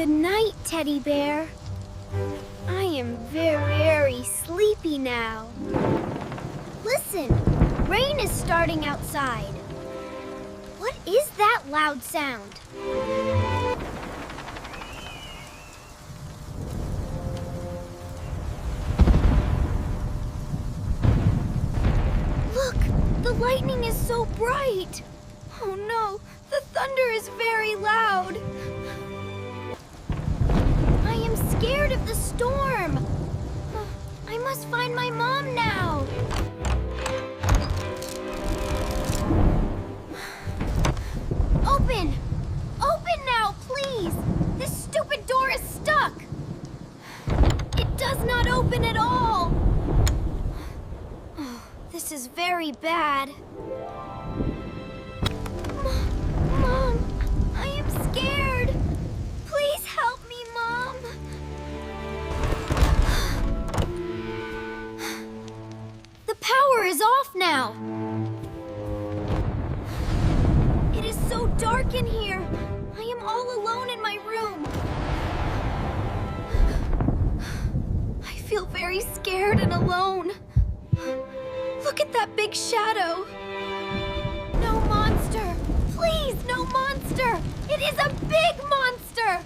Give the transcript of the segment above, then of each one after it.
Good night, Teddy Bear. I am very sleepy now. Listen, rain is starting outside. What is that loud sound? Look, the lightning is so bright. Oh no, the thunder is very loud. I am scared of the storm. I must find my mom now. Open! Open now, please! This stupid door is stuck. It does not open at all. Oh, this is very bad. Mom, I am scared. Please help me, Mom. The power is off now. It is so dark in here. I am all alone in my room. I feel very scared and alone. Look at that big shadow. No monster. Please, no monster! It is a big monster!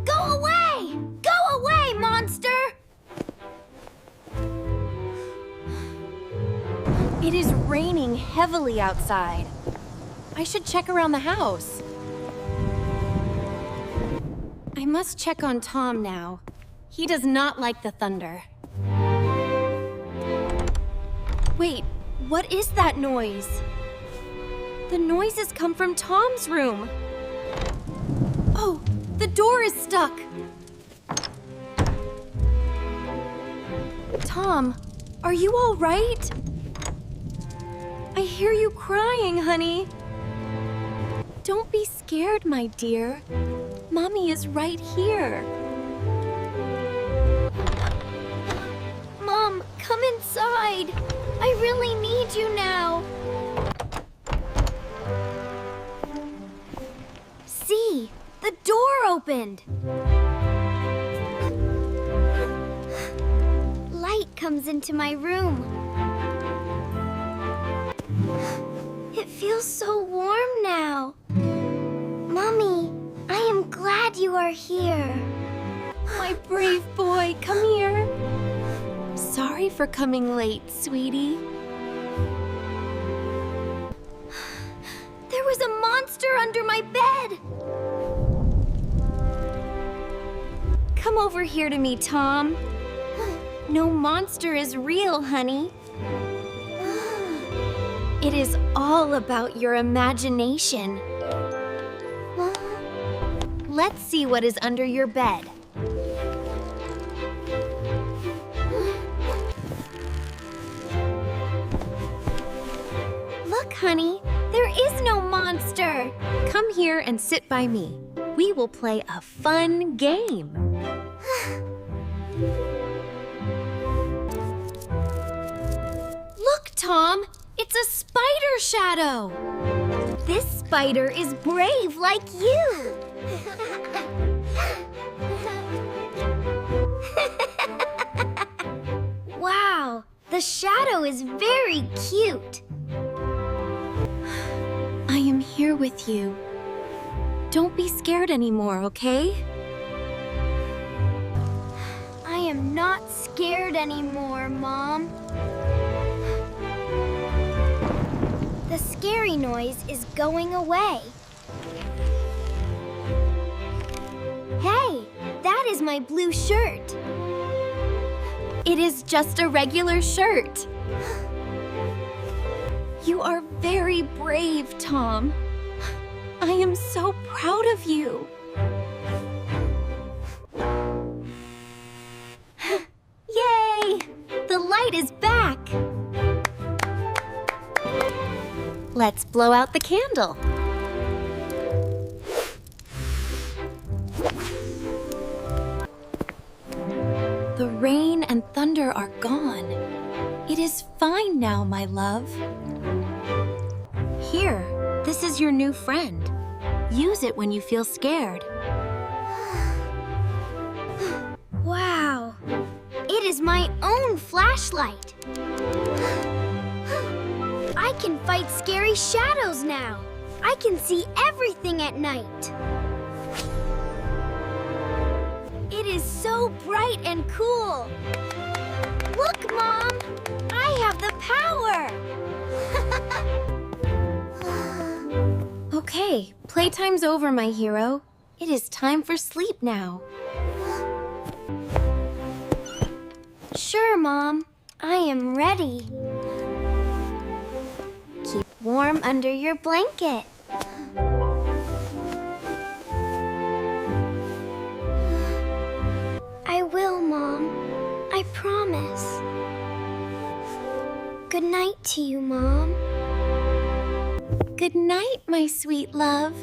Go away! Go away, monster! It is raining heavily outside. I should check around the house. I must check on Tom now. He does not like the thunder. Wait, what is that noise? The noises come from Tom's room. Oh, the door is stuck. Tom, are you all right? I hear you crying, honey. Don't be scared, my dear. Mommy is right here. Mom, come inside. I really need you now. See, the door opened. Light comes into my room. It feels so warm now. Mommy, I am glad you are here. My brave boy, come here. Sorry for coming late, sweetie. There was a monster under my bed. Come over here to me, Tom. No monster is real, honey. It is all about your imagination. Let's see what is under your bed. Look, honey, there is no monster. Come here and sit by me. We will play a fun game. Look, Tom, it's a spider shadow. This spider is brave like you. Wow, the shadow is very cute. I am here with you. Don't be scared anymore, okay? I am not scared anymore, Mom. The scary noise is going away. Hey, that is my blue shirt. It is just a regular shirt. You are very brave, Tom. I am so proud of you. Yay! The light is back. Let's blow out the candle. The rain and thunder are gone. It is fine now, my love. Here, this is your new friend. Use it when you feel scared. It is my own flashlight. I can fight scary shadows now. I can see everything at night. It is so bright and cool. Look, Mom! I have the power! Okay, playtime's over, my hero. It is time for sleep now. Sure, Mom. I am ready. Keep warm under your blanket. I will, Mom. I promise. Good night to you, Mom. Good night, my sweet love.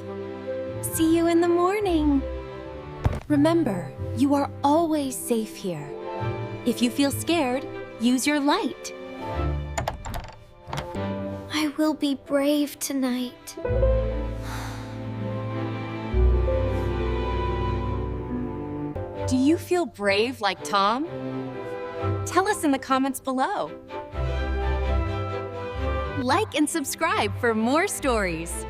See you in the morning. Remember, you are always safe here. If you feel scared, use your light. I will be brave tonight. Do you feel brave like Tom? Tell us in the comments below. Like and subscribe for more stories.